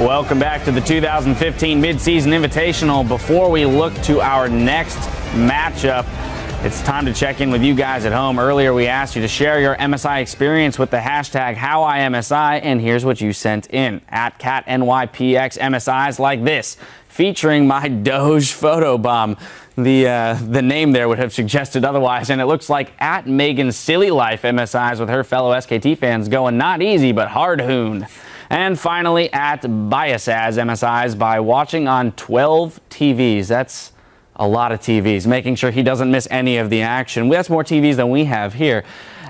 Welcome back to the 2015 Mid-Season Invitational. Before we look to our next matchup, it's time to check in with you guys at home. Earlier, we asked you to share your MSI experience with the hashtag HowIMSI, and here's what you sent in. At CatNYPX MSIs like this, featuring my Doge photobomb. The name there would have suggested otherwise, and it looks like at Megan's Silly Life MSIs with her fellow SKT fans going not easy, but hard hoon. And finally, at BIASAS MSIs by watching on 12 TVs. That's a lot of TVs, making sure he doesn't miss any of the action. That's more TVs than we have here.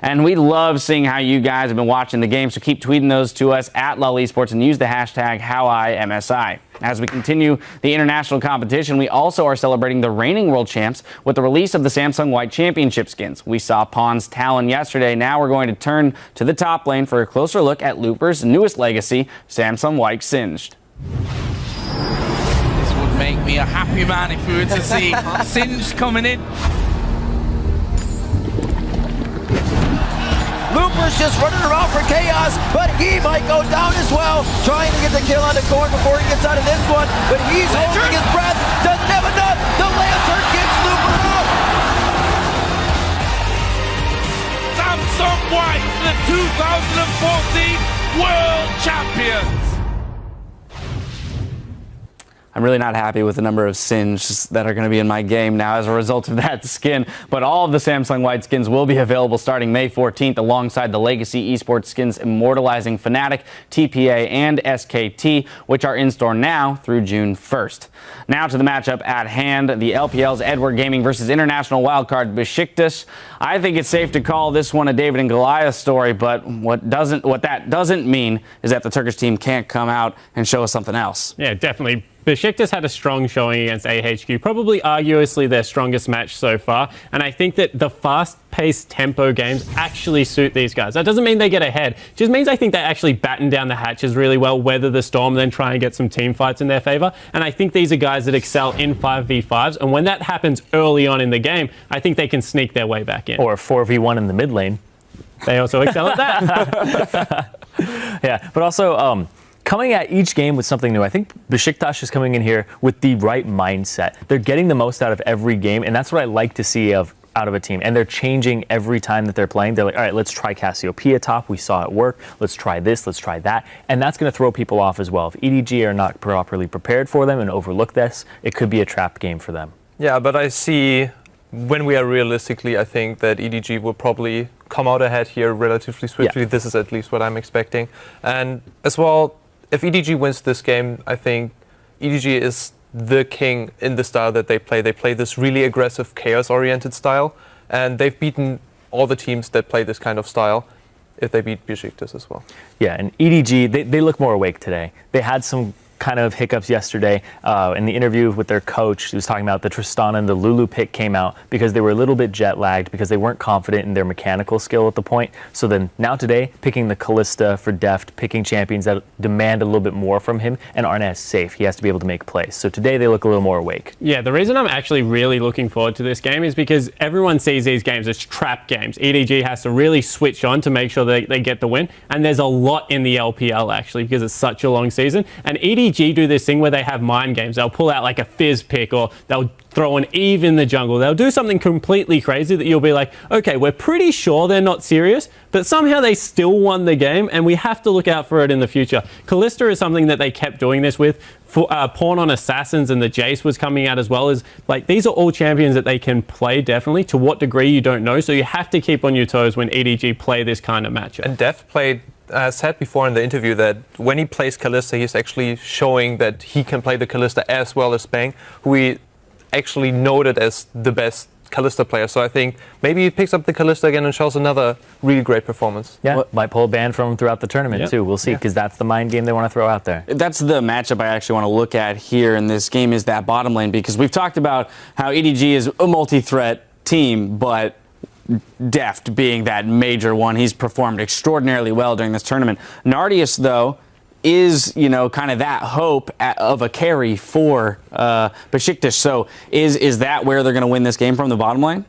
And we love seeing how you guys have been watching the game, so keep tweeting those to us at LOL Esports and use the hashtag HowIMSI. As we continue the international competition, we also are celebrating the reigning world champs with the release of the Samsung White Championship skins. We saw Pawn's Talon yesterday. Now we're going to turn to the top lane for a closer look at Looper's newest legacy, Samsung White Singed. This would make me a happy man if we were to see Singed coming in. Looper's just running around for chaos, but he might go down as well, trying to get the kill on the core before he gets out of this one, but he's holding his breath, doesn't have enough, the lantern gets Looper out! Samsung White, the 2014 World Champions! I'm really not happy with the number of Singes that are going to be in my game now as a result of that skin, but all of the Samsung White skins will be available starting May 14th alongside the Legacy Esports skins immortalizing Fnatic, TPA, and SKT, which are in store now through June 1st. Now to the matchup at hand, the LPL's Edward Gaming versus international wildcard BESIKTAS. I think it's safe to call this one a David and Goliath story, but what that doesn't mean is that the Turkish team can't come out and show us something else. Yeah, definitely. BESIKTAS had a strong showing against AHQ, probably arguably their strongest match so far, and I think that the fast-paced tempo games actually suit these guys. That doesn't mean they get ahead, it just means I think they actually batten down the hatches really well, weather the storm, then try and get some team fights in their favor, and I think these are guys that excel in 5v5s, and when that happens early on in the game, I think they can sneak their way back in. Or 4v1 in the mid lane. They also excel at that. Yeah, but also, coming at each game with something new. I think BESIKTAS is coming in here with the right mindset. They're getting the most out of every game, and that's what I like to see out of a team. And they're changing every time that they're playing. They're like, all right, let's try Cassiopeia top. We saw it work. Let's try this. Let's try that. And that's going to throw people off as well. If EDG are not properly prepared for them and overlook this, it could be a trapped game for them. Yeah, but I see, when we are realistically, I think that EDG will probably come out ahead here relatively swiftly. Yeah. This is at least what I'm expecting. And as well, if EDG wins this game, I think EDG is the king in the style that they play. They play this really aggressive, chaos-oriented style, and they've beaten all the teams that play this kind of style if they beat BESIKTAS as well. Yeah, and EDG, they look more awake today. They had some kind of hiccups yesterday in the interview with their coach. He was talking about the Tristana and the Lulu pick came out because they were a little bit jet lagged because they weren't confident in their mechanical skill at the point. So then now today, picking the Kalista for Deft, picking champions that demand a little bit more from him and aren't as safe. He has to be able to make plays. So today they look a little more awake. Yeah, the reason I'm actually really looking forward to this game is because everyone sees these games as trap games. EDG has to really switch on to make sure they get the win. And there's a lot in the LPL actually because it's such a long season. And EDG do this thing where they have mind games. They'll pull out like a Fizz pick or they'll throw an Eve in the jungle. They'll do something completely crazy that you'll be like, okay, we're pretty sure they're not serious, but somehow they still won the game and we have to look out for it in the future. Kalista is something that they kept doing this with. For, Pawn on Assassins and the Jace was coming out as well. As like these are all champions that they can play definitely. To what degree you don't know, so you have to keep on your toes when EDG play this kind of matchup. And Def played said before in the interview that when he plays Kalista, he's actually showing that he can play the Kalista as well as Bang, who we actually noted as the best Kalista player. So I think maybe he picks up the Kalista again and shows another really great performance. Yeah, might pull a ban from him throughout the tournament too. We'll see, because that's the mind game they want to throw out there. That's the matchup I actually want to look at here in this game, is that bottom lane, because we've talked about how EDG is a multi-threat team, but Deft being that major one. He's performed extraordinarily well during this tournament. Nardius, though, is, you know, kind of that hope of a carry for BESIKTAS. So is that where they're going to win this game from, the bottom lane?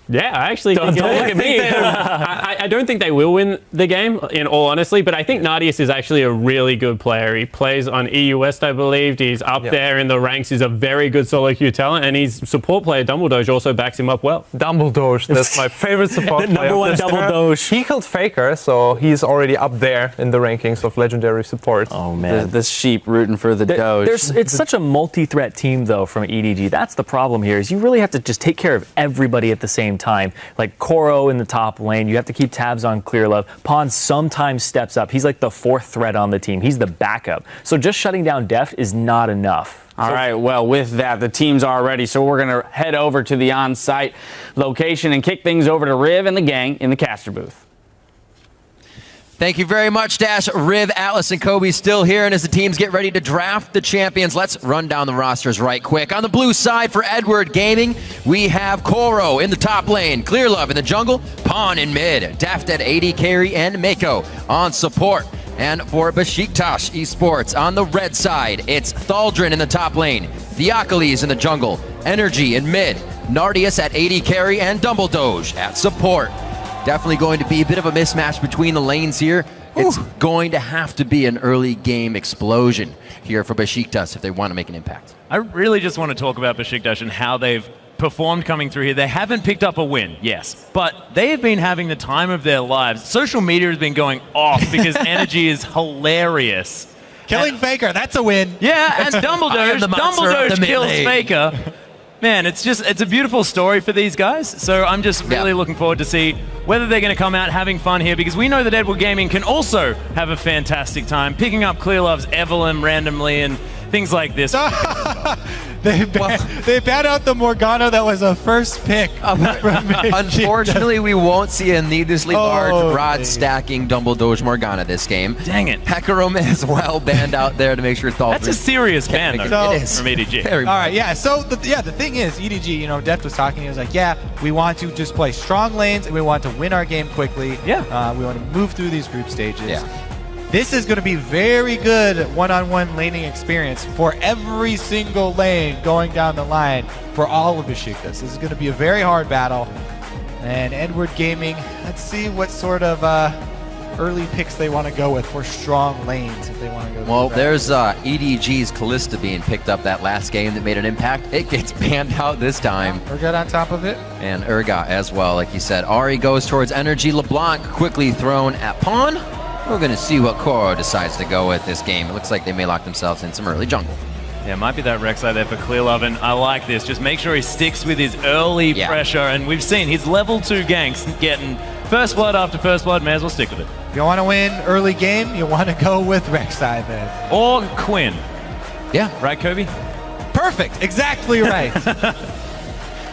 Yeah, I actually Don't think look at me. I don't think they will win the game, in all honesty, but I think Nadius is actually a really good player. He plays on EU West, I believe. He's up there in the ranks. He's a very good solo queue talent, and his support player, Dumbledore, also backs him up well. Dumbledore, that's my favorite support player. Number one Dumbledore. He killed Faker, so he's already up there in the rankings of legendary support. Oh, man. This sheep rooting for the Doge. It's such a multi-threat team, though, from EDG. That's the problem here, is you really have to just take care of everybody at the same time. Like Koro in the top lane, you have to keep tabs on Clearlove. Pawn sometimes steps up. He's like the fourth threat on the team. He's the backup. So just shutting down Deft is not enough. All right, well, with that, the teams are ready, so we're going to head over to the on-site location and kick things over to Riv and the gang in the caster booth. Thank you very much, Dash. Riv, Atlas, and Kobe still here, and as the teams get ready to draft the champions, let's run down the rosters right quick. On the blue side for Edward Gaming, we have Koro in the top lane, Clearlove in the jungle, Pawn in mid, Deft at AD carry, and Mako on support. And for BESIKTAS Esports, on the red side, it's Thaldrin in the top lane, Theocoles in the jungle, Energy in mid, Nardius at AD carry, and Dumbledore at support. Definitely going to be a bit of a mismatch between the lanes here. It's going to have to be an early game explosion here for BESIKTAS if they want to make an impact. I really just want to talk about BESIKTAS and how they've performed coming through here. They haven't picked up a win, yes, but they have been having the time of their lives. Social media has been going off because Energy is hilarious. Killing Faker, that's a win. Yeah, and Dumbledore kills Faker. Man, it's a beautiful story for these guys. So I'm just really looking forward to see whether they're going to come out having fun here, because we know that Edward Gaming can also have a fantastic time picking up Clearlove's Evelyn randomly and things like this. They banned out the Morgana that was a first pick. Unfortunately, we won't see a needlessly large rod stacking Dumbledore Morgana this game. Dang it. Hecarim as well banned out there to make sure Thaldrin. That's a serious ban, though, it is. from EDG. Very All right, yeah. So the thing is, EDG, you know, Deft was talking. He was like, yeah, we want to just play strong lanes and we want to win our game quickly. Yeah. We want to move through these group stages. Yeah. This is going to be very good one-on-one laning experience for every single lane going down the line for all of BESIKTAS. This is going to be a very hard battle. And Edward Gaming, let's see what sort of early picks they want to go with for strong lanes if they want to go. Well, there's EDG's Callista being picked up that last game that made an impact. It gets banned out this time. Urgot on top of it. And Urgot as well, like you said. Ahri goes towards Energy. LeBlanc quickly thrown at Pawn. We're going to see what Koro decides to go with this game. It looks like they may lock themselves in some early jungle. Yeah, might be that Rek'Sai there for Clearlove, and I like this. Just make sure he sticks with his early pressure, and we've seen his level 2 ganks getting first blood after first blood. May as well stick with it. If you want to win early game, you want to go with Rek'Sai then. Or Quinn. Yeah. Right, Kobe? Perfect. Exactly right.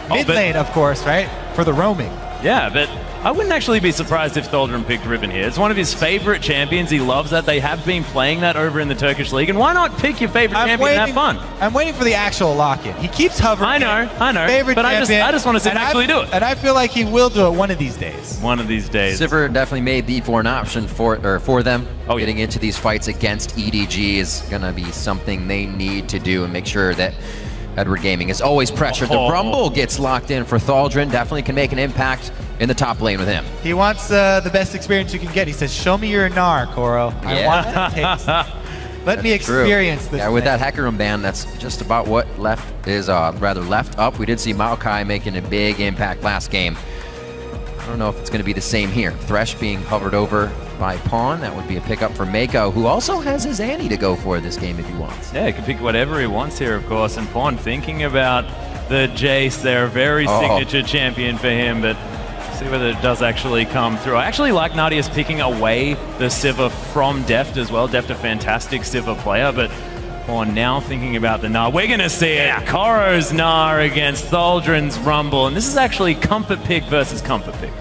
Mid lane, of course, right? For the roaming. Yeah, but I wouldn't actually be surprised if Thaldrin picked Ribbon here. It's one of his favorite champions. He loves that. They have been playing that over in the Turkish League. And why not pick your favorite champion and have fun? I'm waiting for the actual lock-in. He keeps hovering. I know. Favorite but champion, I just want to see him actually do it. And I feel like he will do it one of these days. One of these days. Sivir definitely made B4 an option for them. Getting into these fights against EDG is going to be something they need to do and make sure that Edward Gaming is always pressured. The Rumble gets locked in for Thaldrin. Definitely can make an impact in the top lane with him. He wants the best experience you can get. He says, show me your Gnar, Koro. I want that taste. Let me experience this. Yeah, with that Hecarim ban, that's just about what left up. We did see Maokai making a big impact last game. I don't know if it's going to be the same here. Thresh being hovered over by Pawn. That would be a pickup for Mako, who also has his Annie to go for this game if he wants. Yeah, he can pick whatever he wants here, of course. And Pawn thinking about the Jace there, very signature champion for him, but see whether it does actually come through. I actually like Nadius picking away the Sivir from Deft as well. Deft a fantastic Sivir player, but Pawn now thinking about the Gnar. We're going to see it. Koro's Gnar against Thaldrin's Rumble, and this is actually comfort pick versus comfort pick.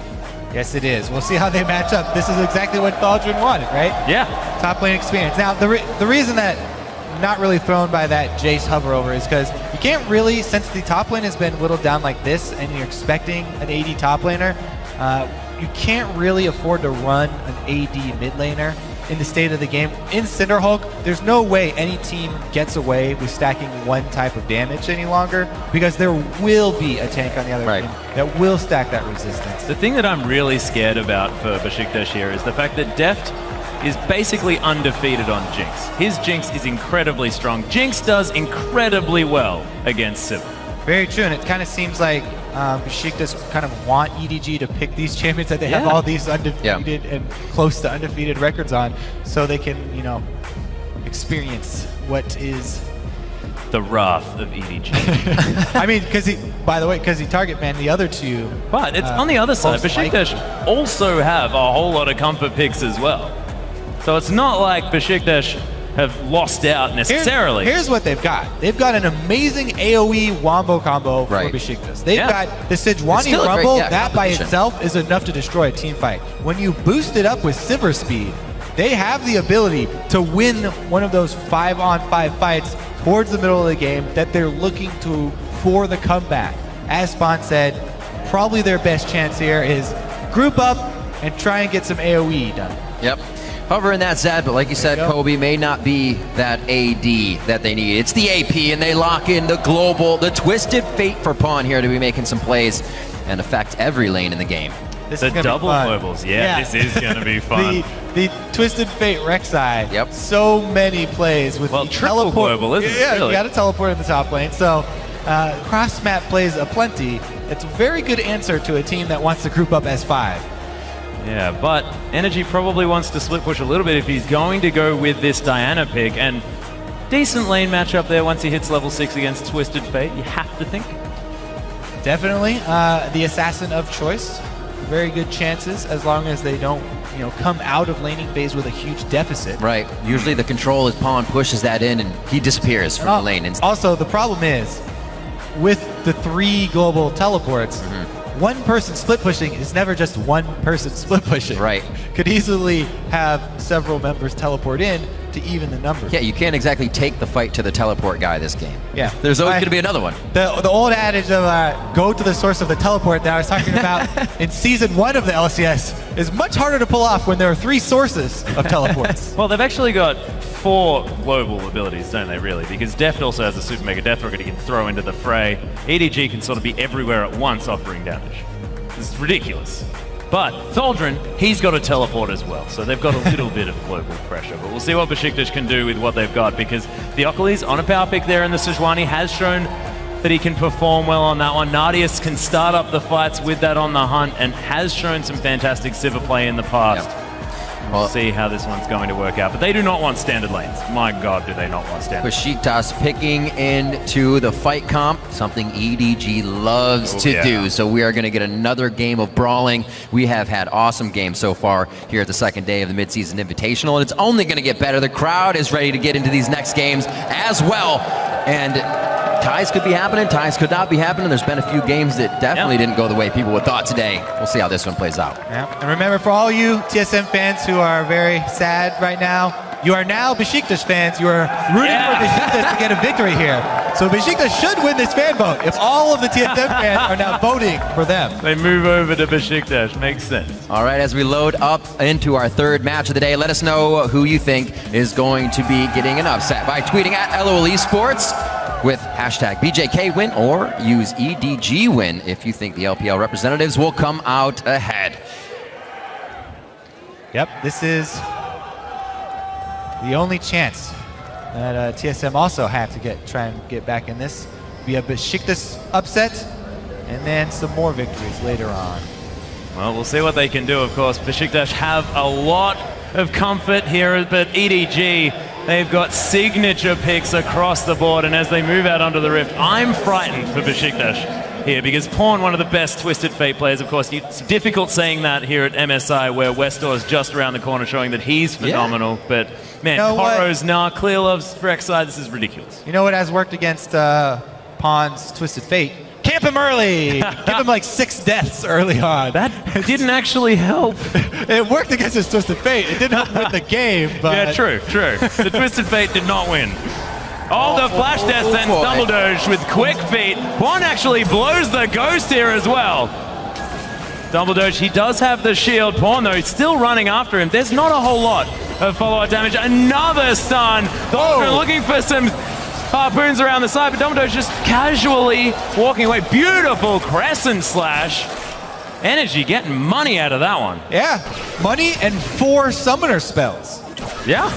Yes, it is. We'll see how they match up. This is exactly what Thaldrin wanted, right? Yeah. Top lane experience. Now, the reason that I'm not really thrown by that Jace hover over is because you can't really, since the top lane has been whittled down like this and you're expecting an AD top laner, you can't really afford to run an AD mid laner in the state of the game. In Cinderhulk, there's no way any team gets away with stacking one type of damage any longer, because there will be a tank on the other team that will stack that resistance. The thing that I'm really scared about for BESIKTAS here is the fact that Deft is basically undefeated on Jinx. His Jinx is incredibly strong. Jinx does incredibly well against Sivir. Very true, and it kind of seems like BESIKTAS kind of want EDG to pick these champions that they have all these undefeated and close to undefeated records on, so they can, you know, experience what is the wrath of EDG. I mean, because he target banned the other two. But it's on the other side. BESIKTAS also have a whole lot of comfort picks as well. So it's not like BESIKTAS have lost out necessarily. Here's what they've got. They've got an amazing AoE wombo combo for BESIKTAS. They've got the Sejuani Rumble. That by itself is enough to destroy a team fight. When you boost it up with Sivir speed, they have the ability to win one of those 5-on-5 fights towards the middle of the game that they're looking to for the comeback. As Spawn said, probably their best chance here is group up and try and get some AoE done. Yep. However, in that said, but like you said, Kobe may not be that AD that they need. It's the AP, and they lock in the global, the twisted fate for Pawn here to be making some plays and affect every lane in the game. The double globals, this is going to be fun. The Twisted Fate Rek'Sai. Yep. So many plays with the triple teleport. global, isn't it? Yeah, Really? you got to teleport in the top lane. So cross map plays aplenty. It's a very good answer to a team that wants to group up as 5. Yeah, but Energy probably wants to split push a little bit if he's going to go with this Diana pick, and decent lane matchup there once he hits level 6 against Twisted Fate, you have to think. Definitely. The assassin of choice. Very good chances as long as they don't, you know, come out of laning phase with a huge deficit. Right. Usually the control is Pawn pushes that in and he disappears from the lane. Also, the problem is with the 3 global teleports, one person split pushing is never just one person split pushing. Right. Could easily have several members teleport in to even the numbers. Yeah, you can't exactly take the fight to the teleport guy this game. Yeah. There's always going to be another one. The old adage of go to the source of the teleport that I was talking about in Season 1 of the LCS is much harder to pull off when there are 3 sources of teleports. Well, they've actually got 4 global abilities, don't they, really? Because Deft also has a Super Mega Death Rocket he can throw into the fray. EDG can sort of be everywhere at once offering damage. It's ridiculous. But Thaldrin, he's got a teleport as well, so they've got a little bit of global pressure. But we'll see what BESIKTAS can do with what they've got, because the Ockerly's on a power pick there, and the Sejuani has shown that he can perform well on that one. Nadius can start up the fights with that on the hunt, and has shown some fantastic Sivir play in the past. Yep. We'll see how this one's going to work out. But they do not want standard lanes. My God, do they not want standard lanes. BESIKTAS picking into the fight comp, something EDG loves to do. So we are going to get another game of brawling. We have had awesome games so far here at the second day of the midseason invitational, and it's only going to get better. The crowd is ready to get into these next games as well. And ties could be happening, ties could not be happening. There's been a few games that definitely didn't go the way people would thought today. We'll see how this one plays out. Yeah. And remember, for all you TSM fans who are very sad right now, you are now BESIKTAS fans. You are rooting for BESIKTAS to get a victory here. So BESIKTAS should win this fan vote if all of the TSM fans are now voting for them. They move over to BESIKTAS. Makes sense. All right, as we load up into our third match of the day, let us know who you think is going to be getting an upset by tweeting at LOL Esports with hashtag BJK win, or use EDG win if you think the LPL representatives will come out ahead. Yep, this is the only chance that TSM also have to try and get back in this. We have BESIKTAS upset, and then some more victories later on. Well, we'll see what they can do, of course. BESIKTAS have a lot of comfort here, but EDG, they've got signature picks across the board, and as they move out onto the Rift, I'm frightened for BESIKTAS here, because Pawn, one of the best Twisted Fate players, of course. It's difficult saying that here at MSI, where Westor is just around the corner showing that he's phenomenal, but man, Koro's, Clear loves Rek'Sai, this is ridiculous. You know what has worked against Pawn's Twisted Fate? Camp him early! Give him like 6 deaths early on. That didn't actually help. It worked against his Twisted Fate. It didn't help with the game, but... Yeah, true. The Twisted Fate did not win. Oh, the flash death sends Dumbledore with quick feet. Pawn actually blows the ghost here as well. Dumbledore, he does have the shield. Pawn, though, he's still running after him. There's not a whole lot of follow-up damage. Another stun. They're looking for some harpoons around the side, but Dumbledore's just casually walking away. Beautiful crescent slash. Energy getting money out of that one. Yeah, money and 4 summoner spells. Yeah.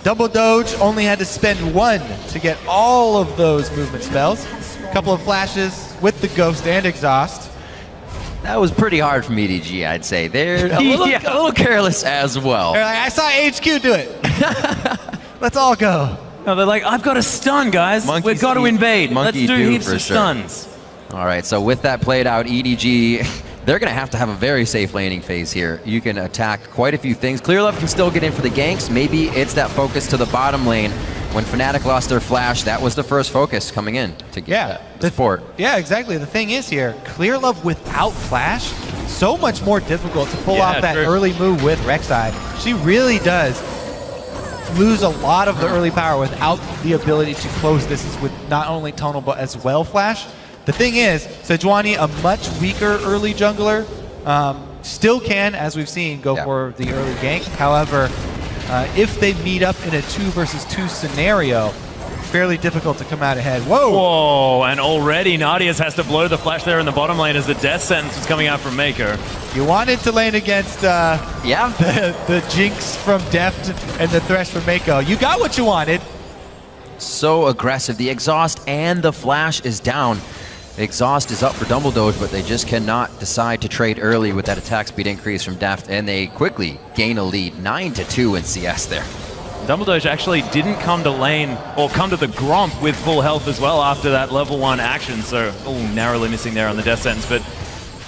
Double Doge only had to spend 1 to get all of those movement spells. A couple of flashes with the Ghost and Exhaust. That was pretty hard from EDG, I'd say. They're a little careless as well. They're like, I saw HQ do it. Let's all go. No, they're like, I've got a stun, guys. We've got to invade. Let's do heaps of stuns. All right, so with that played out, EDG, they're going to have a very safe laning phase here. You can attack quite a few things. Clearlove can still get in for the ganks. Maybe it's that focus to the bottom lane. When Fnatic lost their flash, that was the first focus coming in to get the support. Yeah, exactly. The thing is here, Clearlove without flash, so much more difficult to pull off that early move with Rek'Sai. She really does lose a lot of the early power without the ability to close distance with not only tonal but as well flash. The thing is, Sejuani, a much weaker early jungler, still can, as we've seen, go for the early gank. However, if they meet up in a 2 versus 2 scenario, fairly difficult to come out ahead. Whoa! Whoa, and already Nadius has to blow the flash there in the bottom lane as the death sentence is coming out from Maker. You wanted to lane against the Jinx from Deft and the Thresh from Mako. You got what you wanted. So aggressive. The exhaust and the flash is down. The exhaust is up for Dumbledoge, but they just cannot decide to trade early with that attack speed increase from Deft, and they quickly gain a lead. 9-2 in CS there. Dumbledoge actually didn't come to lane, or come to the Gromp with full health as well after that level 1 action, so narrowly missing there on the death sentence, but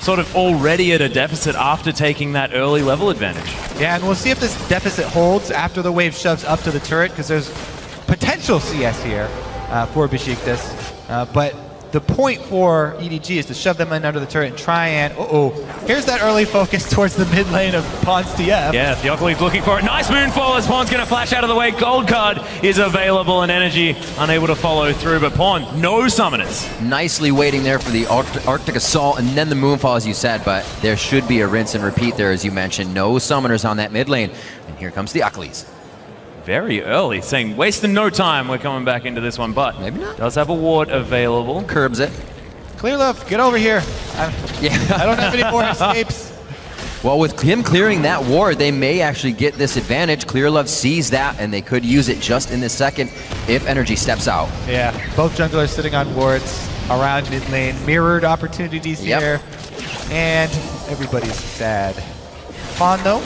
sort of already at a deficit after taking that early level advantage. Yeah, and we'll see if this deficit holds after the wave shoves up to the turret, because there's potential CS here for BESIKTAS, but the point for EDG is to shove them in under the turret and try and, here's that early focus towards the mid lane of Pawn's TF. Yeah, Theocles looking for it. Nice moonfall as Pawn's going to flash out of the way. Gold card is available and Energy unable to follow through, but Pawn, no summoners. Nicely waiting there for the Arctic Assault and then the moonfall, as you said, but there should be a rinse and repeat there, as you mentioned. No summoners on that mid lane, and here comes the Theocles. Very early, saying wasting no time. We're coming back into this one, but maybe not. Does have a ward available. Curbs it. Clearlove, get over here. I don't have any more escapes. Well, with him clearing that ward, they may actually get this advantage. Clearlove sees that, and they could use it just in this second if Energy steps out. Yeah, both junglers sitting on wards around mid lane. Mirrored opportunities here, and everybody's sad. Pawn, though.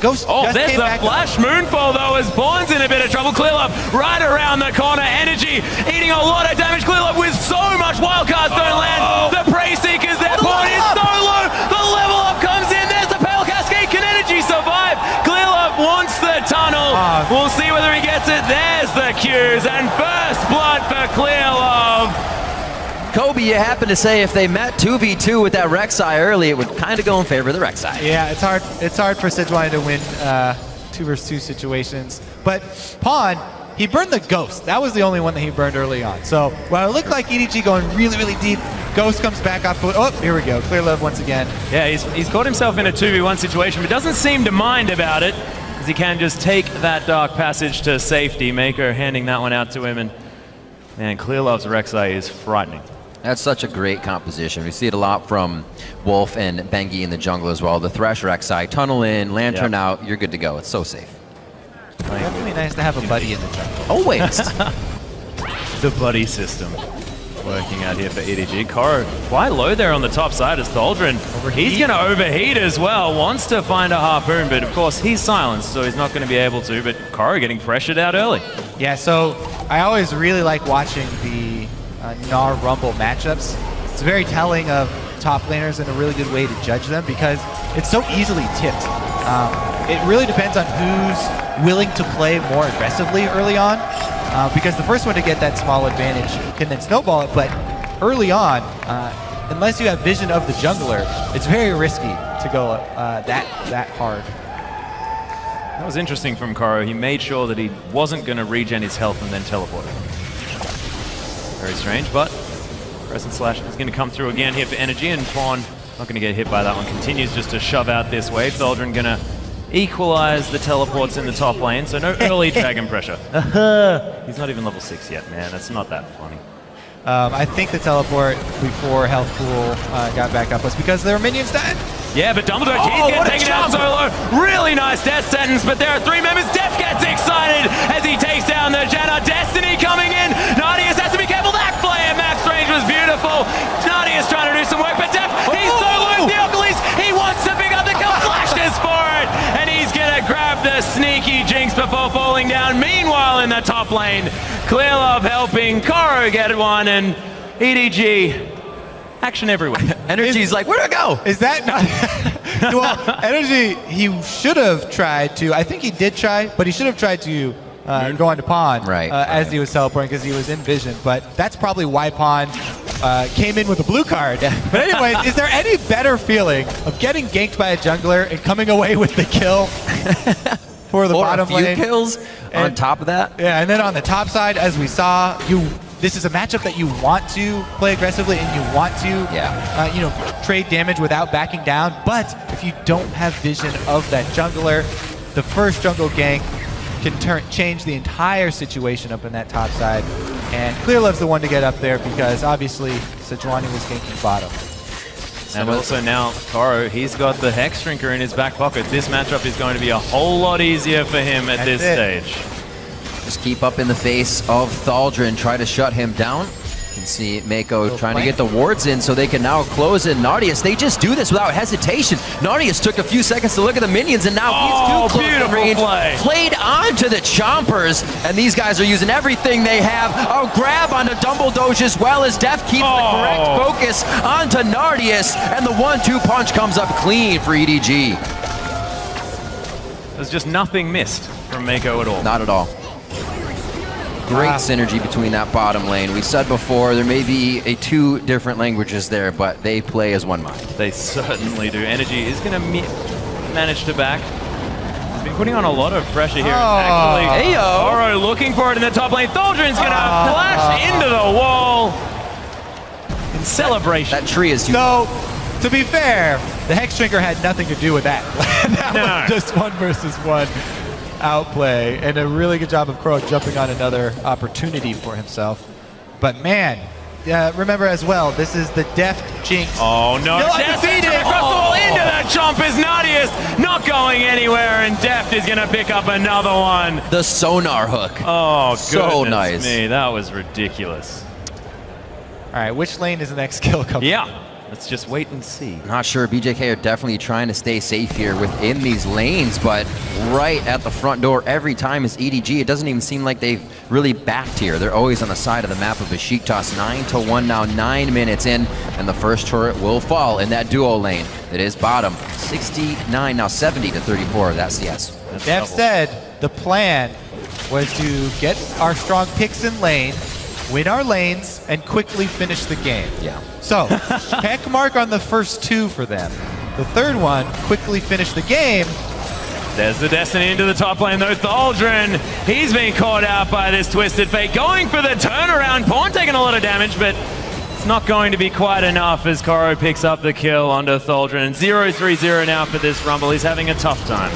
Ghost just there's came the back. flash moonfall though as Pawn's in a bit of trouble. Clearlove right around the corner. Energy eating a lot of damage. Clearlove with so much wildcards don't land. The Prey Seekers there. Pawn is so low. The level up comes in. There's the Pale Cascade. Can Energy survive? Clearlove wants the tunnel. We'll see whether he gets it. There's the Qs and first blood for Clearlove. Kobe, you happen to say if they met 2v2 with that Rek'Sai early, it would kind of go in favor of the Rek'Sai. Yeah, it's hard for Sejuani to win 2 versus 2 situations. But Pawn, he burned the Ghost. That was the only one that he burned early on. So while it looked like EDG going really, really deep, Ghost comes back off. Oh, here we go. Clearlove once again. Yeah, he's caught himself in a 2v1 situation, but doesn't seem to mind about it, as he can just take that Dark Passage to safety. Maker handing that one out to him, and man, Clearlove's Rek'Sai is frightening. That's such a great composition. We see it a lot from Wolf and Bengi in the jungle as well. The Thresh Rek'Sai, tunnel in, lantern out, you're good to go. It's so safe. Definitely nice to have a buddy in the jungle. Always. The buddy system working out here for EDG. Koro quite low there on the top side as Thaldrin. He's going to overheat as well. Wants to find a harpoon, but of course he's silenced, so he's not going to be able to. But Koro getting pressured out early. Yeah, so I always really like watching the Gnar Rumble matchups. It's very telling of top laners and a really good way to judge them because it's so easily tipped. It really depends on who's willing to play more aggressively early on because the first one to get that small advantage can then snowball it, but early on, unless you have vision of the jungler, it's very risky to go that hard. That was interesting from Koro. He made sure that he wasn't going to regen his health and then teleport. Very strange, but Crescent Slash is going to come through again here for Energy, and Pawn not going to get hit by that one. Continues just to shove out this wave. Thaldrin going to equalize the teleports in the top lane, so no early dragon pressure. He's not even level 6 yet, man. It's not that funny. I think the teleport before Health Pool got back up was because there were minions dying. Yeah, but Dumbledore, he's getting taken out solo. Really nice death sentence, but there are 3 members. Def gets excited as he takes down the Janna. Destiny coming in. Nardius has to be careful. That flare max range was beautiful. Nardius trying to do some work, but Def, he's soloing the Hercules. He wants to pick up the kill. Flashes for it, and he's going to grab the sneaky Jinx before falling down. Meanwhile, in the top lane, Clearlove helping Koro get one, and EDG, action everywhere. Energy's like, where'd it go? Is that not? Well, Energy, he should have tried to, I think he did try, but he should have tried to go on to Pawn as he was teleporting because he was in vision. But that's probably why Pawn came in with a blue card. But anyways, is there any better feeling of getting ganked by a jungler and coming away with the kill for the bottom lane? Or a few kills on top of that? Yeah, and then on the top side, as we saw, this is a matchup that you want to play aggressively and you want to, trade damage without backing down. But if you don't have vision of that jungler, the first jungle gank can change the entire situation up in that top side. And Clearlove's the one to get up there because obviously Sejuani was ganking bottom. And also now, Koro, he's got the Hex Shrinker in his back pocket. This matchup is going to be a whole lot easier for him at this stage. Just keep up in the face of Thaldrn, try to shut him down. You can see Mako trying to get the wards in so they can now close in. Nardius, they just do this without hesitation. Nardius took a few seconds to look at the minions, and now he's too close to range. Played onto the Chompers, and these guys are using everything they have. A grab onto Dumbledoge as well as Def keeps the correct focus onto Nardius, and the 1-2 punch comes up clean for EDG. There's just nothing missed from Mako at all. Not at all. Great synergy between that bottom lane. We said before, there may be 2 different languages there, but they play as one mind. They certainly do. Energy is going to manage to back. He's been putting on a lot of pressure here. Actually, Koro looking for it in the top lane. Thaldrn's going to flash into the wall in celebration. That tree is huge. So, to be fair, the Hex Shrinker had nothing to do with that. That was just 1 versus 1. Outplay, and a really good job of Crow jumping on another opportunity for himself. But man, remember as well, this is the Deft Jinx. Oh no, Deft across the wall into the Chompers. Nardius not going anywhere, and Deft is going to pick up another one. The sonar hook. Oh, so nice. Me, that was ridiculous. All right, which lane is the next kill coming? Yeah. Let's just wait and see. Not sure. BJK are definitely trying to stay safe here within these lanes, but right at the front door every time is EDG. It doesn't even seem like they've really backed here. They're always on the side of the map of BESIKTAS. 9-1 now, 9 minutes in, and the first turret will fall in that duo lane. It is bottom. 69, now 70-34. That's CS. Def said the plan was to get our strong picks in lane, win our lanes, and quickly finish the game. Yeah. So, check mark on the first 2 for them. The third one, quickly finish the game. There's the Destiny into the top lane though. Thaldrn, he's being caught out by this Twisted Fate. Going for the turnaround. Pawn taking a lot of damage, but it's not going to be quite enough as Koro picks up the kill onto Thaldrn. 0-3-0 now for this Rumble. He's having a tough time.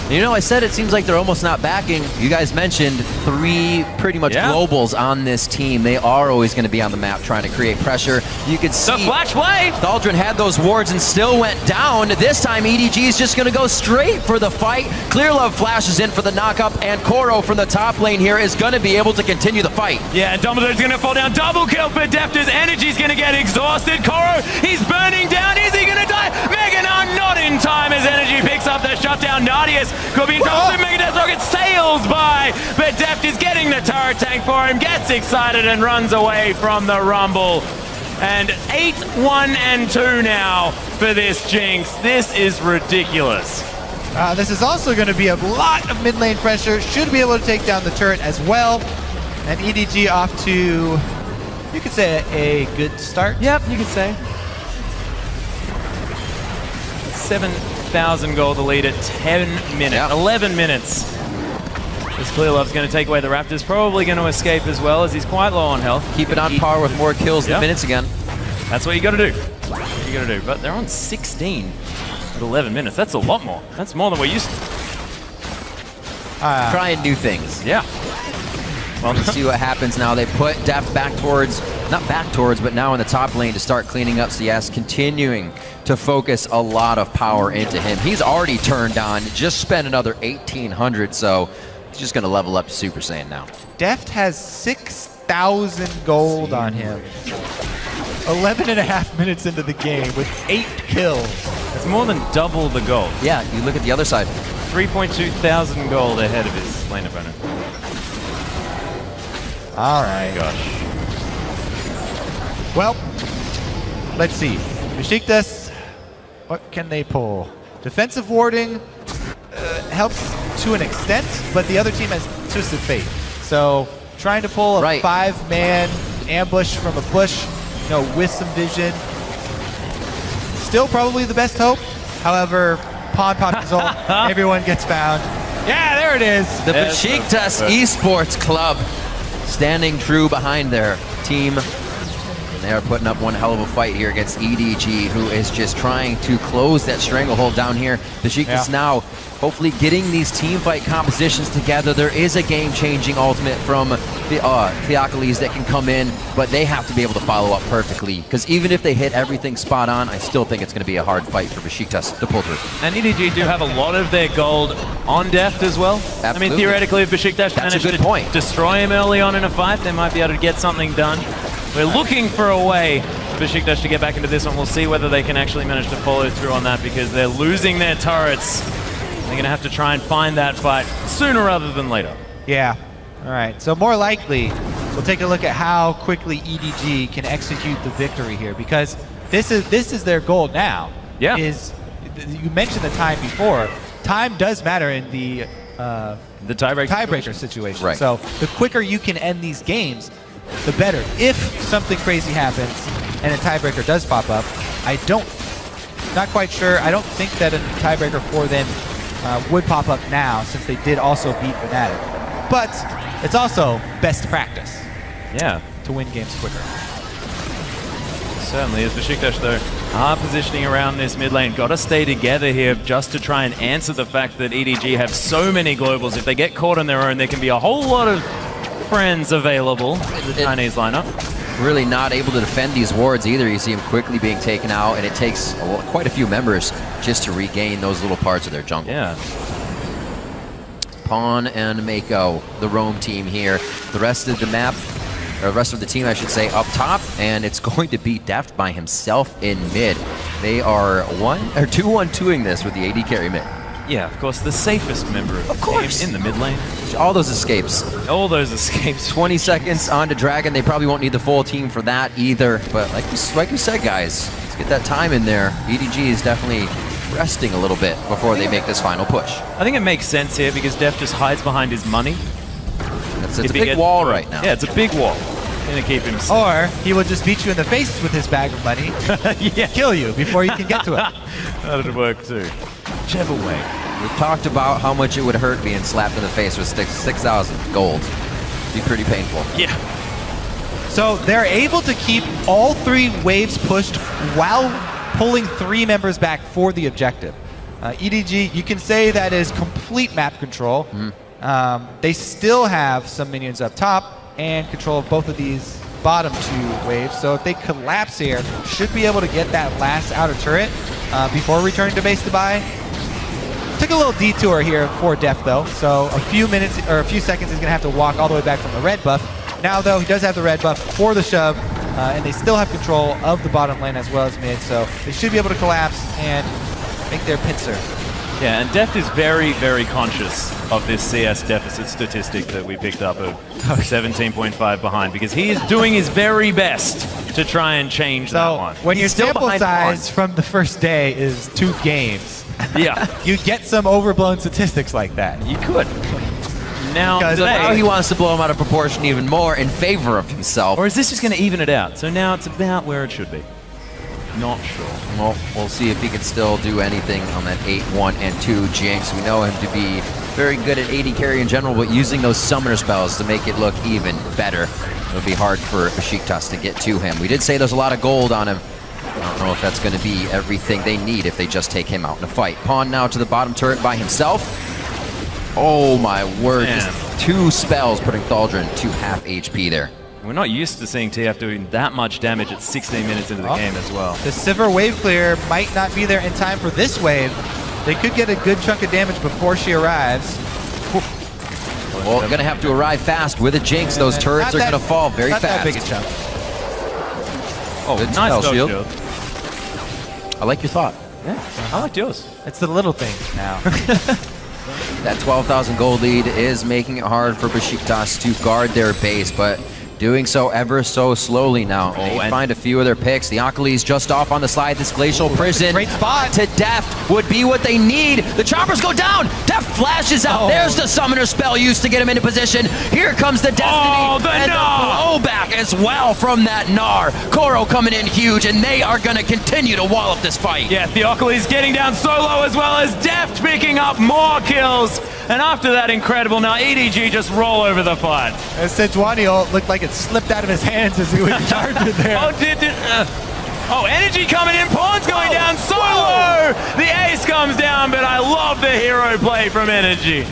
You know, I said it seems like they're almost not backing. You guys mentioned 3 pretty much globals on this team. They are always going to be on the map trying to create pressure. You can see the flash play. Thaldrn had those wards and still went down. This time EDG is just going to go straight for the fight. Clearlove flashes in for the knockup, and Koro from the top lane here is going to be able to continue the fight. Yeah, and Dumbledore's going to fall down. Double kill for Deft. His energy's going to get exhausted. Koro, he's burning down. Is he going to die? Meganon not in time as Energy picks up the shutdown. Nardius could be in trouble. Megadeth Rocket sails by, but Deft is getting the turret tank for him, gets excited and runs away from the Rumble. And 8-1-2 now for this Jinx. This is ridiculous. This is also going to be a lot of mid lane pressure. Should be able to take down the turret as well. And EDG off to, you could say, a good start. Yep, you could say. 7,000 gold to lead at 10 minutes, 11 minutes. This Clearlove's going to take away the Raptors, probably going to escape as well as he's quite low on health. Keep it on par with more kills than minutes again. That's what you got to do. That's what you got to do. But they're on 16. At 11 minutes, that's a lot more. That's more than we're used to. Trying new things. Yeah. Well, let's see what happens now. They put Deft back towards, not back towards, but now in the top lane to start cleaning up CS, continuing to focus a lot of power into him. He's already turned on, just spent another 1,800, so he's just going to level up to Super Saiyan now. Deft has 6,000 gold on him. 11.5 minutes into the game with 8 kills. It's more than double the gold. Yeah, you look at the other side. 3.2 thousand gold ahead of his lane opponent. All right. Gosh. Well, let's see. BESIKTAS, what can they pull? Defensive warding helps to an extent, but the other team has Twisted Fate. So trying to pull a 5-man ambush from a bush, you know, with some vision. Still probably the best hope. However, pawn pop is all. Everyone gets found. Yeah, there it is. The BESIKTAS Esports Club standing true behind their team. And they are putting up one hell of a fight here against EDG, who is just trying to close that stranglehold down here. BESIKTAS now hopefully getting these team fight compositions together. There is a game-changing ultimate from Theocles that can come in, but they have to be able to follow up perfectly, because even if they hit everything spot on, I still think it's going to be a hard fight for BESIKTAS to pull through. And EDG do have a lot of their gold on Deft as well. Absolutely. I mean, theoretically, if BESIKTAS managed to destroy him early on in a fight, they might be able to get something done. We're looking for a way for BESIKTAS to get back into this one. We'll see whether they can actually manage to follow through on that, because they're losing their turrets. They're going to have to try and find that fight sooner rather than later. Yeah. All right. So more likely, we'll take a look at how quickly EDG can execute the victory here, because this is their goal now. Yeah. You mentioned the time before. Time does matter in the tiebreaker situation. Right. So the quicker you can end these games, the better. If something crazy happens and a tiebreaker does pop up, not quite sure. I don't think that a tiebreaker for them would pop up now, since they did also beat Fnatic. But it's also best practice. Yeah. To win games quicker. Certainly is. BESIKTAS, though, are positioning around this mid lane. Got to stay together here just to try and answer the fact that EDG have so many globals. If they get caught on their own, there can be a whole lot of friends available in the Chinese lineup. Really not able to defend these wards either. You see him quickly being taken out, and it takes quite a few members just to regain those little parts of their jungle. Yeah. Pawn and Mako, the roam team here. The rest of the map, or the rest of the team, I should say, up top, and it's going to be Deft by himself in mid. They are 2-1-2ing this with the AD carry mid. Yeah, of course, the safest member of the team in the mid lane. All those escapes. All those escapes. 20 seconds on to Dragon. They probably won't need the full team for that either. But like you said, guys, let's get that time in there. EDG is definitely resting a little bit before they make this final push. I think it makes sense here, because Deft just hides behind his money. It's a big wall right now. Yeah, it's a big wall. Gonna keep him safe. Or he will just beat you in the face with his bag of money. Yeah. Kill you before you can get to it. That'd work too. Whichever way. We talked about how much it would hurt being slapped in the face with 6,000 gold. It'd be pretty painful. Yeah. So they're able to keep all 3 waves pushed while pulling 3 members back for the objective. EDG, you can say that is complete map control. They still have some minions up top and control of both of these bottom 2 waves. So if they collapse here, should be able to get that last outer turret before returning to base to buy. Took a little detour here for Deft though, so a few minutes or a few seconds he's gonna have to walk all the way back from the red buff. Now though, he does have the red buff for the shove, and they still have control of the bottom lane as well as mid, so they should be able to collapse and make their pincer. Yeah, and Deft is very, very conscious of this CS deficit statistic that we picked up of 17.5 behind, because he is doing his very best to try and change that one. When your sample size from the first day is 2 games, yeah, you get some overblown statistics like that. You could. Now he wants to blow him out of proportion even more in favor of himself. Or is this just going to even it out? So now it's about where it should be. Not sure. Well, we'll see if he can still do anything on that 8-1 and 2 Jinx. We know him to be very good at AD carry in general, but using those summoner spells to make it look even better. It'll be hard for BESIKTAS to get to him. We did say there's a lot of gold on him. I don't know if that's going to be everything they need if they just take him out in a fight. Pawn now to the bottom turret by himself. Oh my word, just 2 spells putting Thaldrn to half HP there. We're not used to seeing TF doing that much damage at 16 minutes into the game as well. The Sivir wave clear might not be there in time for this wave. They could get a good chunk of damage before she arrives. Well, going to have to arrive fast with a Jinx. Those turrets are going to fall very fast. Not that big a chunk. Oh, good nice spell shield. I like your thought. Yeah, I like yours. It's the little things now. That 12,000 gold lead is making it hard for BESIKTAS to guard their base, but doing so ever so slowly now. They find a few of their picks. The Achilles just off on the slide. This Glacial Prison great spot to Deft would be what they need. The choppers go down. Deft flashes out. There's the summoner spell used to get him into position. Here comes the Destiny. And the blowback as well from that Gnar. Koro coming in huge, and they are going to continue to wall up this fight. Yeah, Theocles getting down solo as well as Deft picking up more kills. And after that incredible, now EDG just roll over the fight. And Sejuani looked like it slipped out of his hands as he was charging there. Oh, energy coming in. Pawn's going down solo. The ace comes down, but I love the hero play from Energy.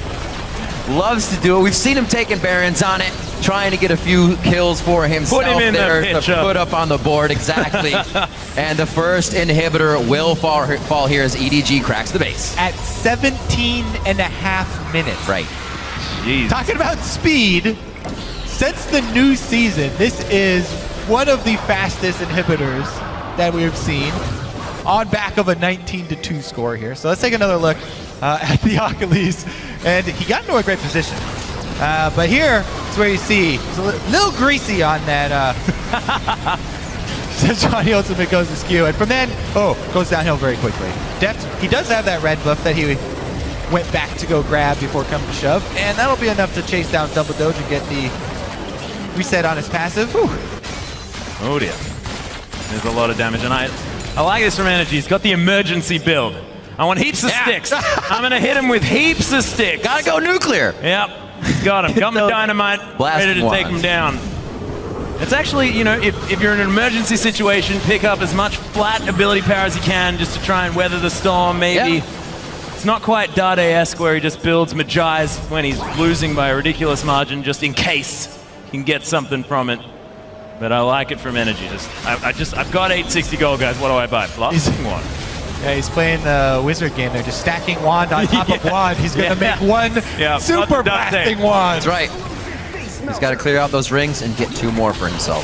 Loves to do it. We've seen him taking Barons on it, trying to get a few kills for himself. Put him in there the to put up on the board, exactly. And the first inhibitor will fall here as EDG cracks the base. At 17.5 minutes. Right. Jeez. Talking about speed, since the new season, this is one of the fastest inhibitors that we have seen on back of a 19-2 score here. So let's take another look at the Achilles. And he got into a great position. But here is where you see it's a little greasy on that. Johnny ultimate goes askew. And from then, goes downhill very quickly. Deft, he does have that red buff that he went back to go grab before coming to shove. And that'll be enough to chase down Double Doge and get the reset on his passive. Whew. Oh dear. There's a lot of damage. And I like this from Energy. He's got the emergency build. I want heaps of sticks. I'm going to hit him with heaps of sticks. Gotta go nuclear. Yep. Got him. Got the dynamite. Ready to take him down. It's actually, you know, if you're in an emergency situation, pick up as much flat ability power as you can just to try and weather the storm, maybe. Yeah. It's not quite Dade-esque where he just builds Magi's when he's losing by a ridiculous margin just in case he can get something from it. But I like it from Energy. I've got 860 gold, guys. What do I buy? Blasting one. Yeah, he's playing the wizard game there, just stacking wand on top of wand. He's going to make one super blasting wand. That's right. He's got to clear out those rings and get 2 more for himself.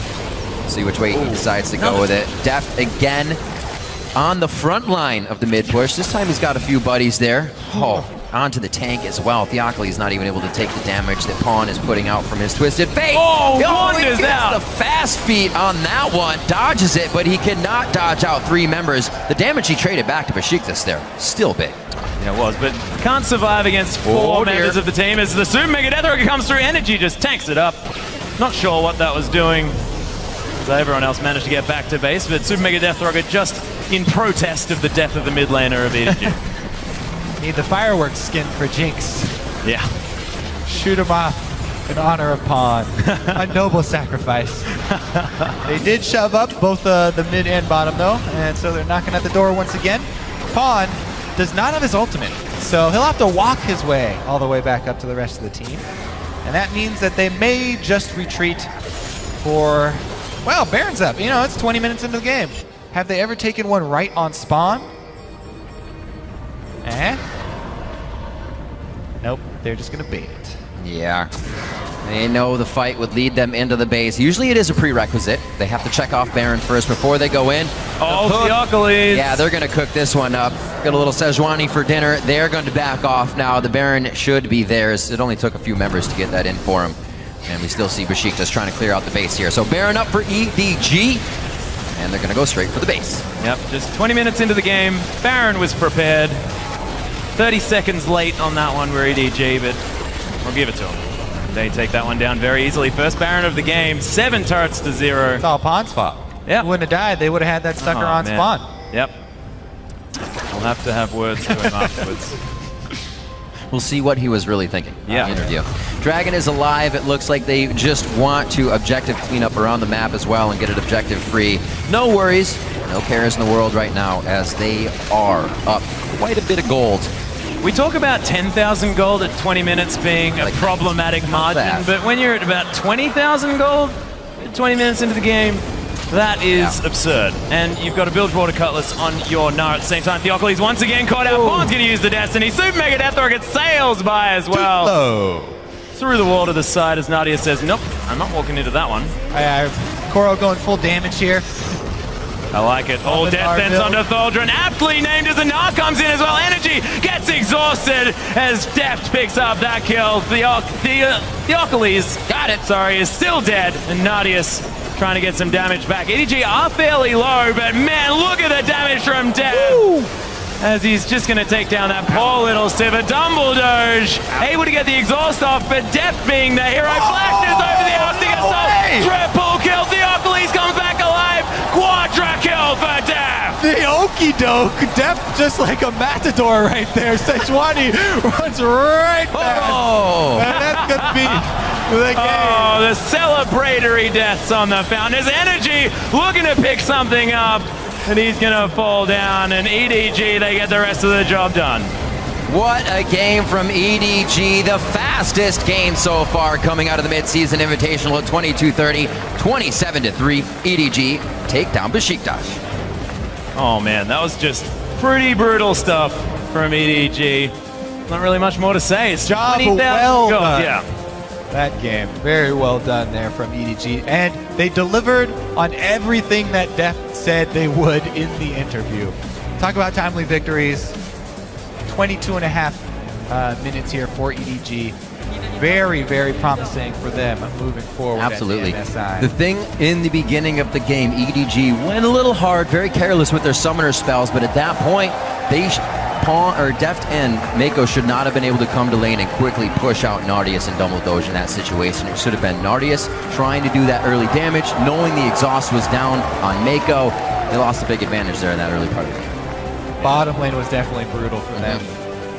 See which way he decides to go with it. Deft again on the front line of the mid push. This time he's got a few buddies there. Onto the tank as well. Theocles not even able to take the damage that Pawn is putting out from his Twisted Fate. He gets out. the fast feet on that one. Dodges it, but he cannot dodge out 3 members. The damage he traded back to BESIKTAS there, still big. Yeah, it was, but can't survive against 4 members of the team as the Super Mega Death Rocket comes through. Energy just tanks it up. Not sure what that was doing. So everyone else managed to get back to base, but Super Mega Death Rocket just in protest of the death of the mid laner of EDG. Need the fireworks skin for Jinx. Yeah. Shoot him off in honor of Pawn. A noble sacrifice. They did shove up both the mid and bottom though, and so they're knocking at the door once again. Pawn does not have his ultimate, so he'll have to walk his way all the way back up to the rest of the team. And that means that they may just retreat for, well, Baron's up. You know, it's 20 minutes into the game. Have they ever taken one right on spawn? Nope, they're just gonna bait it. Yeah. They know the fight would lead them into the base. Usually it is a prerequisite. They have to check off Baron first before they go in. Theocles. Yeah, they're going to cook this one up. Got a little Sejuani for dinner. They're going to back off now. The Baron should be theirs. It only took a few members to get that in for him. And we still see BESIKTAS trying to clear out the base here. So Baron up for EDG. And they're going to go straight for the base. Yep, just 20 minutes into the game. Baron was prepared. 30 seconds late on that one for EDG, but we'll give it to him. They take that one down very easily. First Baron of the game, 7 turrets to 0. It's all Pawn's fault. Yeah, He wouldn't have died. They would have had that sucker on spawn. Yep. We'll have to have words to him afterwards. We'll see what he was really thinking in Yeah. the interview. Dragon is alive. It looks like they just want to objective clean up around the map as well and get it objective free. No worries. No cares in the world right now as they are up quite a bit of gold. We talk about 10,000 gold at 20 minutes being a problematic margin, but when you're at about 20,000 gold at 20 minutes into the game, that is absurd. And you've got a Bilge Water Cutlass on your Gnar at the same time. Theocles once again caught out. Bond's going to use the Destiny. Super Mega Death Rocket sails by as well. Through the wall to the side as Nadia says, nope, I'm not walking into that one. Koro going full damage here. I like it. All death sends onto Thaldron. Aptly named as the Gnar comes in as well. Energy gets exhausted as Deft picks up that kill. Theocles, got it. Sorry, is still dead. And Nadius trying to get some damage back. EDG are fairly low, but man, look at the damage from Deft. As he's just going to take down that poor little Sivir. Dumbledoge able to get the exhaust off, but Deft being the hero flashes over the Arctic Assault. Triple kill. Theocles comes back alive. Quadra kill for Deft. The okie doke. Deft just like a matador right there. Sejuani runs right back. And that could be the game. Oh, the celebratory deaths on the fountain. His Energy looking to pick something up. And he's going to fall down, and EDG, they get the rest of the job done. What a game from EDG, the fastest game so far coming out of the mid-season invitational at 22:30, 27-3. EDG take down BESIKTAS. Oh man, that was just pretty brutal stuff from EDG. Not really much more to say. It's job 20,000 well gold. done. Yeah. That game, very well done there from EDG. And they delivered on everything that Deft said they would in the interview. Talk about timely victories. 22.5 minutes here for EDG. Very, very promising for them moving forward. Absolutely. At the MSI. The thing in the beginning of the game, EDG went a little hard, very careless with their summoner spells, but at that point, Deft and Mako should not have been able to come to lane and quickly push out Nardius and Dumbledoge in that situation. It should have been Nardius trying to do that early damage, knowing the exhaust was down on Mako. They lost a big advantage there in that early part of the game. Bottom lane was definitely brutal for them.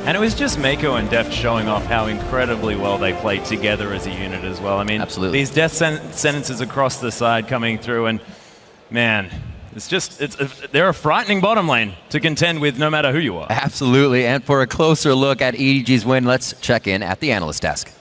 And it was just Mako and Deft showing off how incredibly well they played together as a unit as well. I mean, absolutely. These death sentences across the side coming through, and man, they're a frightening bottom lane to contend with no matter who you are. Absolutely. And for a closer look at EDG's win, let's check in at the analyst desk.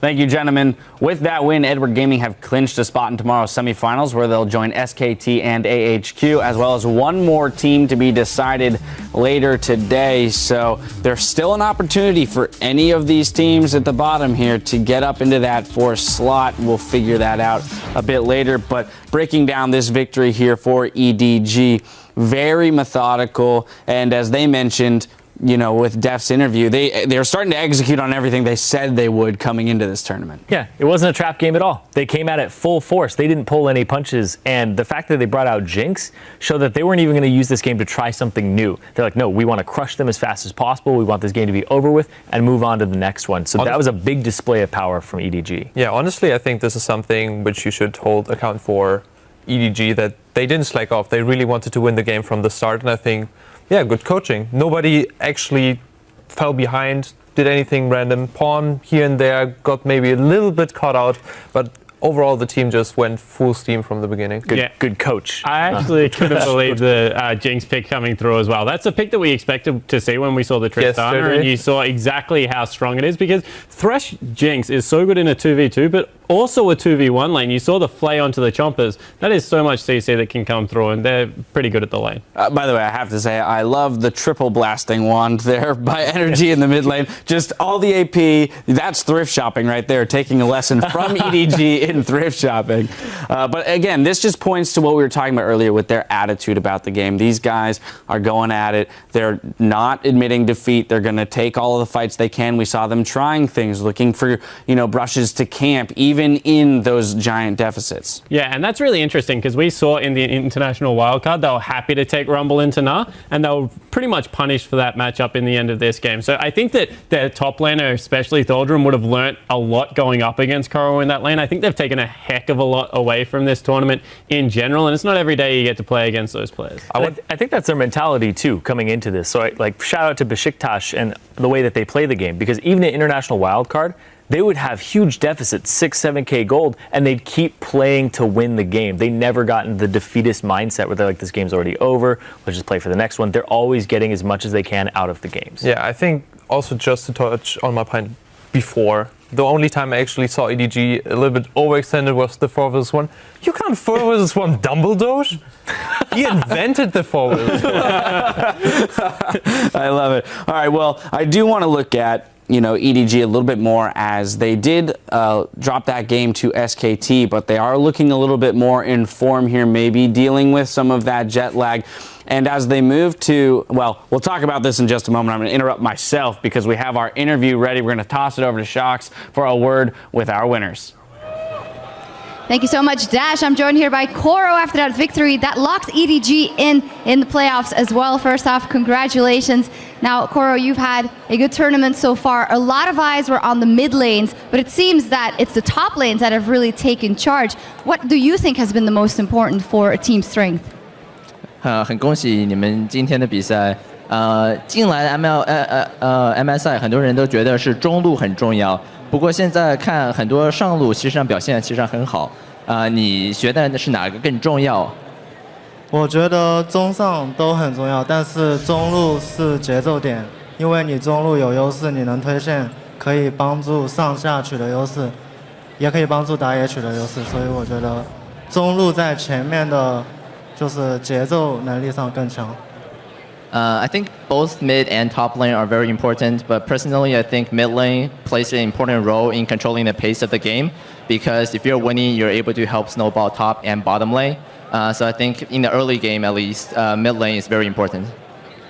Thank you, gentlemen. With that win, Edward Gaming have clinched a spot in tomorrow's semifinals where they'll join SKT and AHQ, as well as one more team to be decided later today. So there's still an opportunity for any of these teams at the bottom here to get up into that fourth slot. We'll figure that out a bit later. But breaking down this victory here for EDG, very methodical. And as they mentioned, you know, with Deft's interview, they're starting to execute on everything they said they would coming into this tournament. Yeah, it wasn't a trap game at all. They came at it full force. They didn't pull any punches, and the fact that they brought out Jinx showed that they weren't even going to use this game to try something new. They're like, no, we want to crush them as fast as possible. We want this game to be over with and move on to the next one. So that was a big display of power from EDG. Yeah, honestly, I think this is something which you should hold account for EDG, that they didn't slack off. They really wanted to win the game from the start, and I think, yeah, good coaching. Nobody actually fell behind, did anything random. Pawn here and there got maybe a little bit caught out, but overall the team just went full steam from the beginning. Good coach. I actually couldn't believe the Jinx pick coming through as well. That's a pick that we expected to see when we saw the Tristana, and you saw exactly how strong it is, because Thresh Jinx is so good in a 2v2, but also a 2v1 lane. You saw the flay onto the chompers. That is so much CC that can come through, and they're pretty good at the lane. By the way, I have to say, I love the triple blasting wand there by Energy in the mid lane. Just all the AP, that's thrift shopping right there, taking a lesson from EDG in thrift shopping. But again, this just points to what we were talking about earlier with their attitude about the game. These guys are going at it. They're not admitting defeat. They're going to take all of the fights they can. We saw them trying things, looking for, you know, brushes to camp, even in those giant deficits. Yeah, and that's really interesting, because we saw in the international wildcard, they were happy to take Rumble into Gnar, and they were pretty much punished for that matchup in the end of this game. So I think that their top laner, especially Thaldron, would have learnt a lot going up against Koro in that lane. I think they've taken a heck of a lot away from this tournament in general, and it's not every day you get to play against those players. I think that's their mentality too, coming into this. So like, shout out to BESIKTAS and the way that they play the game, because even in international wildcard, they would have huge deficits, 6, 7K gold, and they'd keep playing to win the game. They never got into the defeatist mindset where they're like, this game's already over, let's just play for the next one. They're always getting as much as they can out of the games. Yeah, I think also just to touch on my point before, the only time I actually saw EDG a little bit overextended was the 4v1. You can't 4v1 Dumbledore. He invented the 4v1. I love it. All right, well, I do want to look at EDG a little bit more, as they did drop that game to SKT, but they are looking a little bit more in form here, maybe dealing with some of that jet lag. And as they move to, well, we'll talk about this in just a moment. I'm going to interrupt myself because we have our interview ready. We're going to toss it over to Shox for a word with our winners. Thank you so much, Dash. I'm joined here by Koro after that victory that locks EDG in the playoffs as well. First off, congratulations. Now, Koro, you've had a good tournament so far. A lot of eyes were on the mid lanes, but it seems that it's the top lanes that have really taken charge. What do you think has been the most important for a team strength? 很恭喜你们今天的比赛。进来 MSI 很多人都觉得是中路很重要，不过现在看很多上路其实上表现其实上很好。你觉得是哪个更重要？我觉得中上都很重要，但是中路是节奏点，因为你中路有优势，你能推线，可以帮助上下取得优势，也可以帮助打野取得优势，所以我觉得中路在前面的。 就是节奏能力上更强。I think both mid and top lane are very important, but personally, I think mid lane plays an important role in controlling the pace of the game. Because if you're winning, you're able to help snowball top and bottom lane. So I think in the early game, at least, mid lane is very important.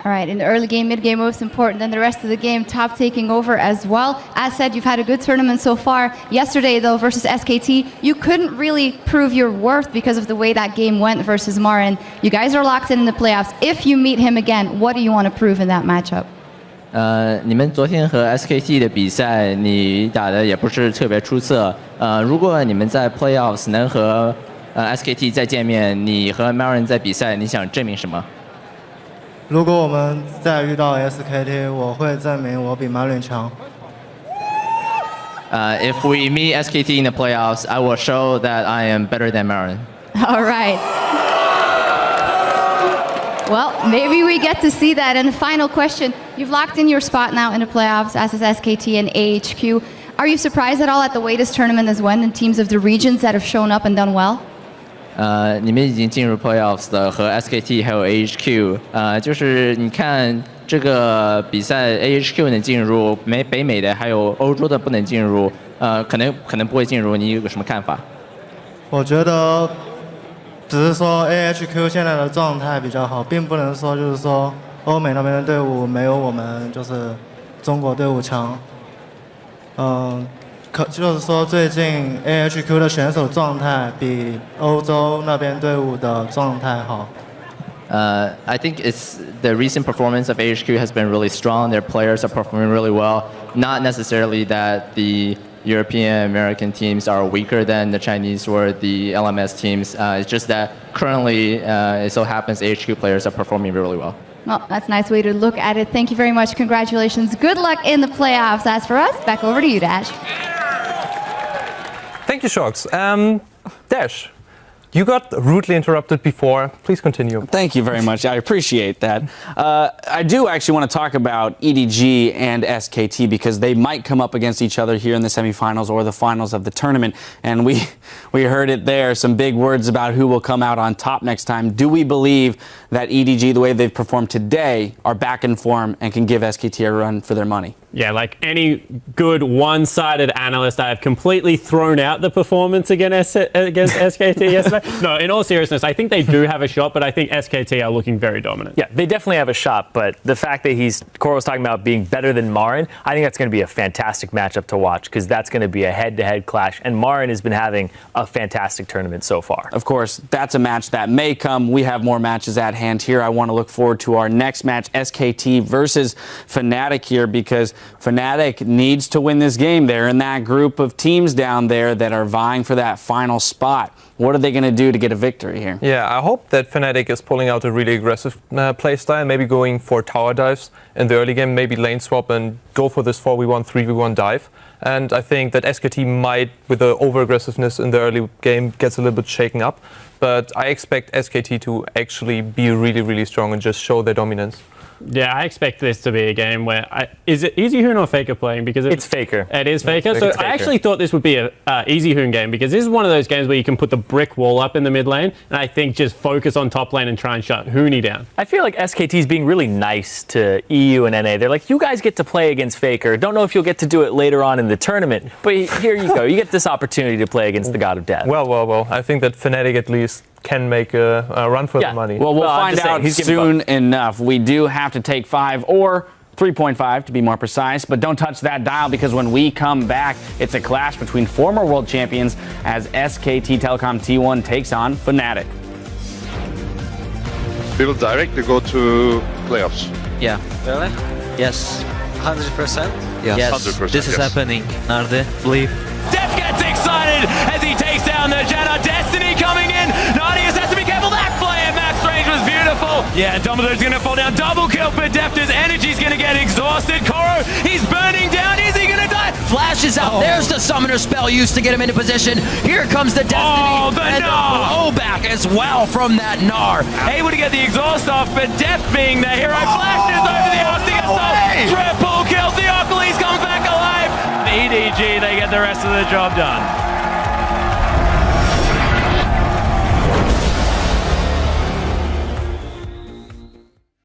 All right, in the early game, mid game most important, then the rest of the game, top taking over as well. As said, you've had a good tournament so far. Yesterday, though, versus SKT, you couldn't really prove your worth because of the way that game went versus Marin. You guys are locked in the playoffs. If you meet him again, what do you want to prove in that matchup? 你们昨天和 SKT 的比赛，你打的也不是特别出色。如果你们在 playoffs 能和SKT 再见面，你和 Marin 在比赛，你想证明什么？ 如果我们再遇到 SKT， 我会证明我比 Marin 强。If we meet SKT in the playoffs, I will show that I am better than Marin. All right. Well, maybe we get to see that. And the final question, you've locked in your spot now in the playoffs, as is SKT and AHQ. Are you surprised at all at the way this tournament has went and teams of the regions that have shown up and done well? 你们已经进入 playoffs 的和 SKT 还有 AHQ， 就是你看这个比赛 AHQ 能进入，北美的还有欧洲的不能进入，可能不会进入，你有什么看法？我觉得只是说 AHQ 现在的状态比较好，并不能说就是说欧美那边的队伍没有我们就是中国队伍强，就是说，最近 AHQ 的选手状态比欧洲那边队伍的状态好。I think it's the recent performance of AHQ has been really strong. Their players are performing really well. Not necessarily that the European American teams are weaker than the Chinese or the LMS teams. It's just that currently, it so happens AHQ players are performing really well. Well, that's a nice way to look at it. Thank you very much. Congratulations. Good luck in the playoffs. As for us, back over to you, Dash. Thank you, Shox. Dash, you got rudely interrupted before. Please continue. Thank you very much. I appreciate that. I do actually want to talk about EDG and SKT because they might come up against each other here in the semifinals or the finals of the tournament. And we heard it there, some big words about who will come out on top next time. Do we believe that EDG, the way they've performed today, are back in form and can give SKT a run for their money? Yeah, like any good one-sided analyst, I have completely thrown out the performance against SKT yesterday. No, in all seriousness, I think they do have a shot, but I think SKT are looking very dominant. Yeah, they definitely have a shot, but the fact that Koro was talking about being better than Marin, I think that's going to be a fantastic matchup to watch because that's going to be a head-to-head clash, and Marin has been having a fantastic tournament so far. Of course, that's a match that may come. We have more matches at hand here. I want to look forward to our next match, SKT versus Fnatic here, because Fnatic needs to win this game. They're in that group of teams down there that are vying for that final spot. What are they going to do to get a victory here? Yeah, I hope that Fnatic is pulling out a really aggressive play style, maybe going for tower dives in the early game, maybe lane swap and go for this 4v1, 3v1 dive. And I think that SKT might, with the over-aggressiveness in the early game, gets a little bit shaken up. But I expect SKT to actually be really, really strong and just show their dominance. Yeah, I expect this to be a game where... is it EasyHoon or Faker playing? Because it's Faker. It is Faker. So I actually thought this would be a EasyHoon game because this is one of those games where you can put the brick wall up in the mid lane and I think just focus on top lane and try and shut Hooney down. I feel like SKT is being really nice to EU and NA. They're like, you guys get to play against Faker. Don't know if you'll get to do it later on in the tournament, but here you go. You get this opportunity to play against the God of Death. Well. I think that Fnatic at least can make a run for the money. Well, we'll find out soon enough. We do have to take 5 or 3.5 to be more precise, but don't touch that dial because when we come back, it's a clash between former world champions as SKT Telecom T1 takes on Fnatic. We will directly go to playoffs. Yeah. Really? Yes. 100%? Yes. 100%, This is happening, Narde. Believe. Def gets excited as he takes down the Janna. Destiny coming in. Nadius has to be careful. That play at max range was beautiful. Yeah, Dumbledore's going to fall down. Double kill for Def. His energy's going to get exhausted. Koro, he's burning down. Is he going to die? Flash is out. There's the summoner spell used to get him into position. Here comes the Destiny. Oh, the and Gnar. blowback as well from that Gnar. Able to get the exhaust off, but Def being the hero flashes over the arc to get stopped. Triple kill. Theocles comes back alive. EDG, they get the rest of the job done.